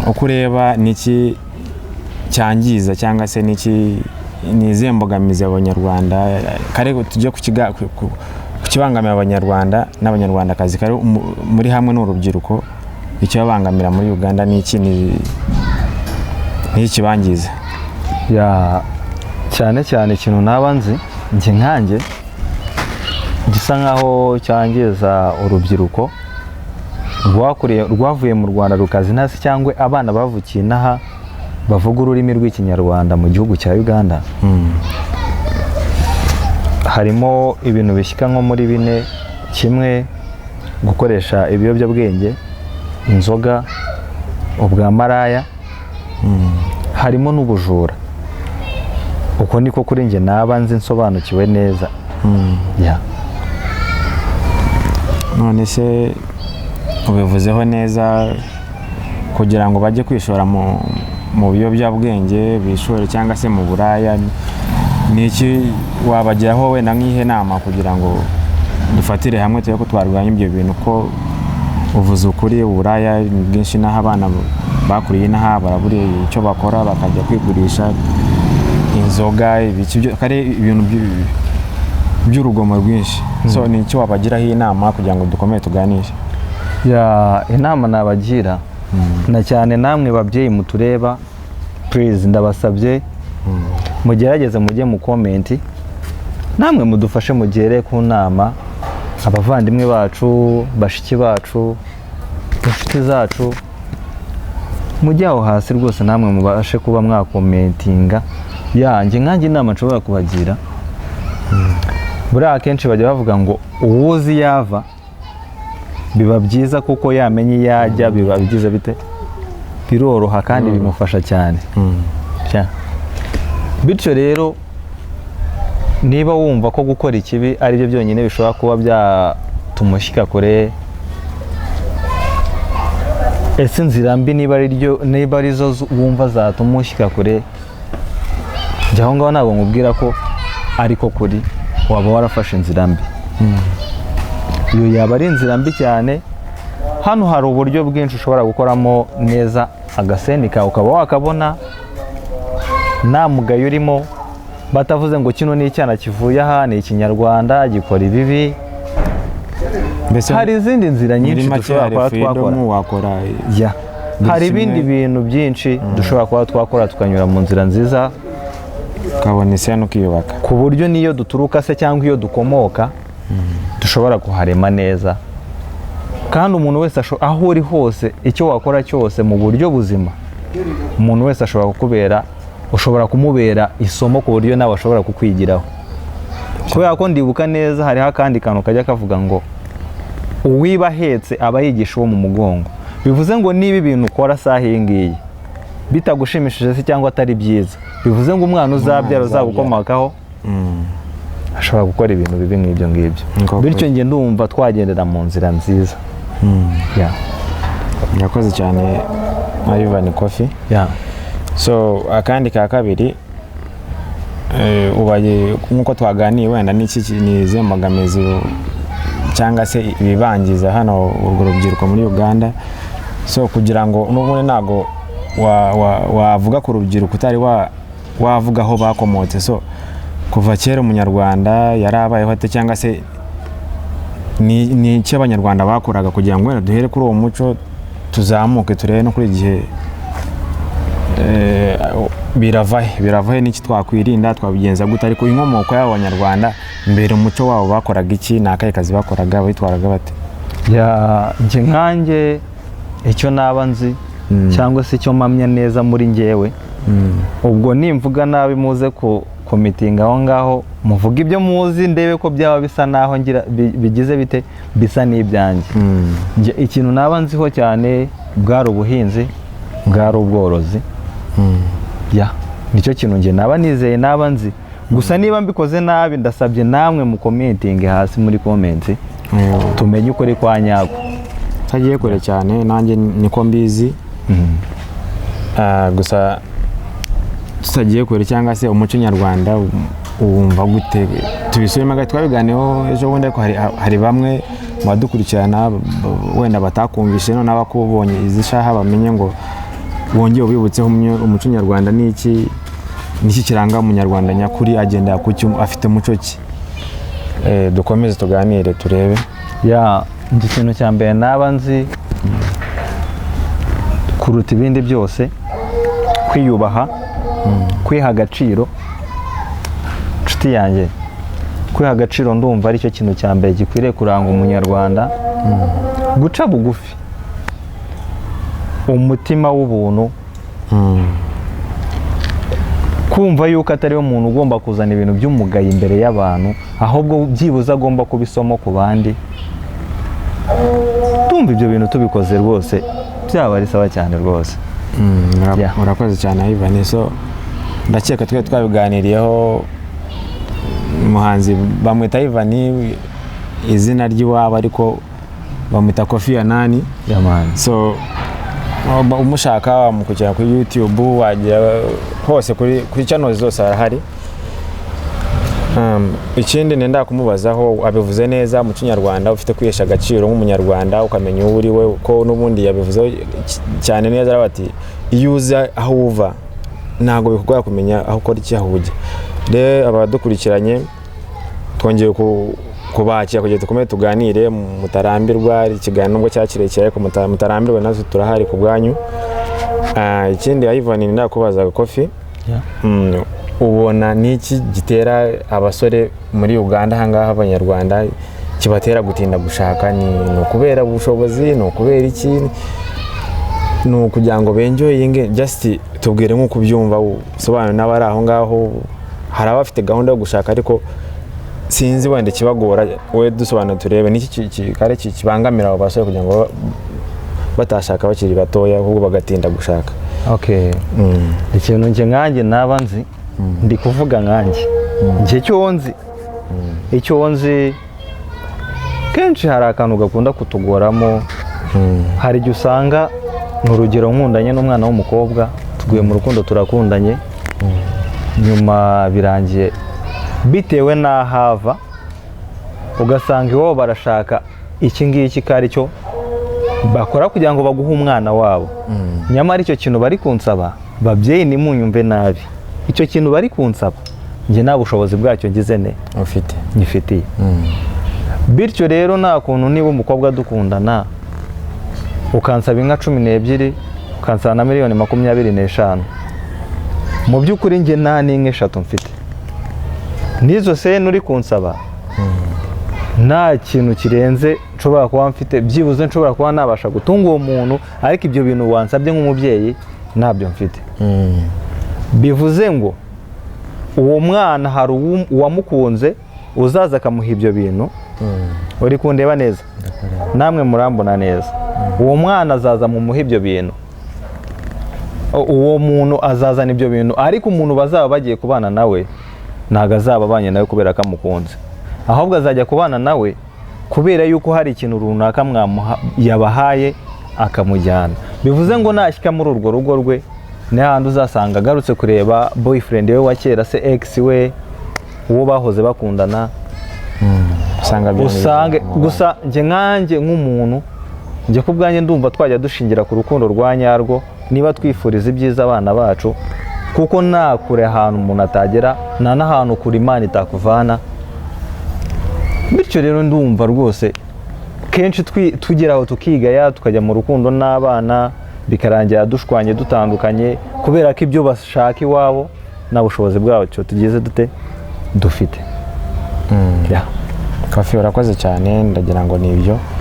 uko ureba niki cyangiza cyangwa se niki nizihe mbogamizi abanyarwanda kare tujye kukibangamira abanyarwanda n'abanyarwandakazi kare muri hamwe n'urubyiruko icyo babangamira muri Uganda niki ni kibangiza ya cyane ikintu nabanzi nkanjye gisa nkaho cyangiza urubyiruko rwavuye mu Rwanda rukazi ntasi cyangwa abana bavukiye naha bavuga ururimi rw'ikinyarwanda mu gihugu cya Uganda. Harimo ibintu bishyika nko muri bine, kimwe gukoresha ibiyobyabwenge, inzoga, ubwa maraya, harimo n'ubujura. Uko niko kuri nge nabanze nsobanukiwe neza. None se ubivuzeho neza kugira ngo bajye kwishora mu biyobyabwenge bishore cyangwa se mu buraya niki wabagiraho wenda nk'ihe nama kugira ngo dufatire hamwe tuye ko twarwanya ibyo bintu ko uvuze ukuri uburaya bwinshi naho abana bakuriye naha baraburiye icyo bakora bakajya kwigurisha inzoga kare ibintu by'urugomo rwinshi. So ni icyo wabagiraho inama kugira ngo dukomeye tuganishe? Inama nabagira na cyane namwe babyeyi mutureba, please ndabasabye mugerageze mujye mu comment namwe mudufashe mugere ku nama abavandimwe bacu, bashiki bacu, inshuti zacu, mujye aho hasi rwose namwe mubashe kuba mwakomentinga yanjye nkanjye inama nshobora kubagira. Buriya akenshi bajya bavuga ngo uwuzi yava biba byiza kuko yamenye yajya biba bigize bite biroroha kandi bimufasha cyane. Bityo rero niba wumva ko gukora ikibi ari byo byonyine bishobora kuba byatumushyika kure, ese inzira mbi niba ari zo wumva zatumushyika kure, njye aho ngaho ntabwo nkubwira ko ariko kuri waba warafashe inzira mbi. Iyo yaba ari inzira mbi cyane. Hano hari uburyo bwinshi ushobora gukoramo neza agaseni kawe ukaba wakabona nta mugayo urimo, batavuze ngo kino ni icyana kivuye aha ni ikinyarwanda gikora ibibi. Hari izindi nzira nyinshi dushobora kuba twakora. Hari ibindi bintu byinshi dushobora kuba twakora tukanyura mu nzira nziza ukabona isano ukiyubaka ku buryo niyo duturuka se cyangwa iyo dukomoka dushobora kuharema neza. Kandi umuntu wese aho uri hose icyo wakora cyose mu buryo buzima, umuntu wese ushobora kumubera isomo ku buryo nawe ashobora kukwigiraho. Kubera ko ndibuka neza hariho akandi kantu kajya kavuga ngo uwiba ahetse aba yigisha uwo mu mugongo. Bivuze ngo niba ibintu ukora saha iyi ngiyi bitagushimishije se cyangwa atari byiza, bivuze ngo umwana uzabyara uzagukomokaho ashobora gukora ibintu bibi nk'ibyo ngibyo. Bityo njye ndumva twagendera mu nzira nziza. Murakoze cyane Ivan Kofi. So akandi ka kabiri ubaye nkuko twaganiye wenda n'iki nize mbogamizi cyangwa se ibibangiza hano urwo rubyiruko muri Uganda. So kugira ngo n'ubundi ntago wavuga ku rubyiruko utari wavuga aho bakomotse. So kuva kera umunyarwanda yarabayeho ate cyangwa se ni icyo abanyarwanda bakoraga kugira ngo wenda duhere kuri uwo muco tuzamuke turebe no kuri igihe biravahe n'iki twakwirinda twabigenza gute. Ariko inkomoko y'abanyarwanda mbere umuco wabo bakoraga iki, n'akahe kazi bakoraga, bitwaraga bate? Njye nkanjye icyo naba nzi cyangwa se icyo mpamya neza muri njyewe, ubwo nimvuga nabi muze komitinga aho ngaho muvuga ibyo muzi ndebe ko byaba bisa naho bigize bite bisa n'ibyanjye. Ikintu naba nziho cyane bwari ubuhinzi, bwari ubworozi. Nicyo kintu njye naba nizeye naba nzi. Gusa niba mbikoze nabi ndasabye namwe mu komitinge hasi muri komenti tumenye ukuri kwa nyako. Tagiye kure cyane nanjye niko mbizi. Gusa tutagiye kure cyangwa se umuco nyarwanda wumva gute tubisubiremo twabiganiyeho ejo bundi, ariko hari bamwe badukurikirana wenda batakumvishe none abakubonye izi shaha bamenye ngo wongeye ubibutseho umuco nyarwanda niki kiranga umunyarwanda nyakuri, agenda ku cyo afite muco ki. Dukomeze tuganire turebe. Ikintu cya mbere naba nzi kuruta ibindi byose, kwiyubaha, kwiha agaciro. Nshuti yanjye, kwiha agaciro ndumva ari cyo kintu cya mbere gikwiriye kuranga umunyarwanda. Guca bugufi, umutima w'ubuntu, kumva yuko atari we muntu ugomba kuzana ibintu by'umugayo imbere y'abantu, ahubwo byibuze agomba kuba isomo ku bandi. Tumva ibyo bintu tubikoze rwose byaba ari sawa cyane rwose. Urakoze cyane Ivan. So ndakeka twe twabiganiriyeho. Umuhanzi bamwita Ivan izina ry'iwabo, ariko bamwita Koffi Annan. So umushaka wamukujya kuri YouTube, wajya hose kuri channel zose arahari. Ikindi nenda kumubazaho, abivuze neza mu Kinyarwanda, ufite kwihesha agaciro nk'umunyarwanda, ukamenya uwo uri we, ko n'ubundi yabivuze cyane neza bati iyo uzi aho uva ntago bikugora kumenya aho ukora iki, aho ujya. Rero abadukurikiranye twongeye kubakira kugira tukomeye tuganire, mutarambirwa. Ikiganiro nubwo cyakirekeye ariko mutarambirwa, natwe turahari ku bwanyu. Ikindi Ivan nenda kubaza Koffi, ubona niki gitera abasore muri Uganda hangaha abanyarwanda kibatera gutinda gushaka? Ni ukubera ubushobozi, ni ukubera iki, ni ukugira ngo benjoyinge? Just tubwire nk'uko ubyumva, usobanure n'abari aho ngaho. Hari abafite gahunda yo gushaka ariko sinzi wenda kibagora, we dusobanura turebe niki kare kibangamira abo basore kugira ngo batashaka bakiri batoya ahubwo bagatinda gushaka. Ikintu nje nkanjye naba nzi, ndi kuvuga nkanjye nje icyo nzi kenshi hari akantu gakunda kutugoramo. Hari igihe usanga n'urugero nkundanye n'umwana w'umukobwa, tuguye mu rukundo, turakundanye, nyuma birangiye bitewe n'ahava, ugasanga iwabo barashaka iki ngiki kari cyo bakora kugira ngo baguhe umwana wabo. Nyamara icyo kintu bari kunsaba, babyeyi nimunyumve nabi, icyo kintu bari kunsaba njye nta bushobozi bwacyo ngize nyifitiye. Bityo rero nta kuntu niba umukobwa dukundana ukansaba inka 12, ukansaba na miliyoni 25, mu by'ukuri njye nta n'inka 3 mfite. Nizo se nuri kunsaba nta kintu kirenze nshobora kuba mfite, byibuze nshobora kuba nabasha gutunga uwo muntu, ariko ibyo bintu wansabye nk'umubyeyi ntabyo mfite. Bivuze ngo uwo mwana hari uwamukunze uzaza akamuha ibyo bintu. Uri kundeba neza, namwe murambona neza. Uwo mwana azaza mumuha ibyo bintu, uwo muntu azazana ibyo bintu, ariko umuntu bazaba bagiye kubana nawe ntago azaba abanye nawe kubera ko amukunze, ahubwo azajya kubana nawe kubera yuko hari ikintu runaka yabahaye akamujyana. Bivuze ngo nashyika muri urwo rugo rwe, ni handi uzasanga agarutse kureba boyfriend we wa kera, se ex we, uwo bahoze bakundana. Gusa nkanjye nk'umuntu, njye ku bwanjye ndumva twajya dushingira ku rukundo rwa nyarwo, niba twifuriza ibyiza abana bacu, kuko nta kure ahantu umuntu atagera, nta n'ahantu kure Imana itakuvana. Bityo rero ndumva rwose kenshi tugeraho tukigaya, tukajya mu rukundo n'abana, bikarangira dushwanye dutandukanye kubera ko ibyo bashaka iwabo nta bushobozi bwacyo tugize dufite. Koffi urakoze cyane, ndagira ngo nibyo.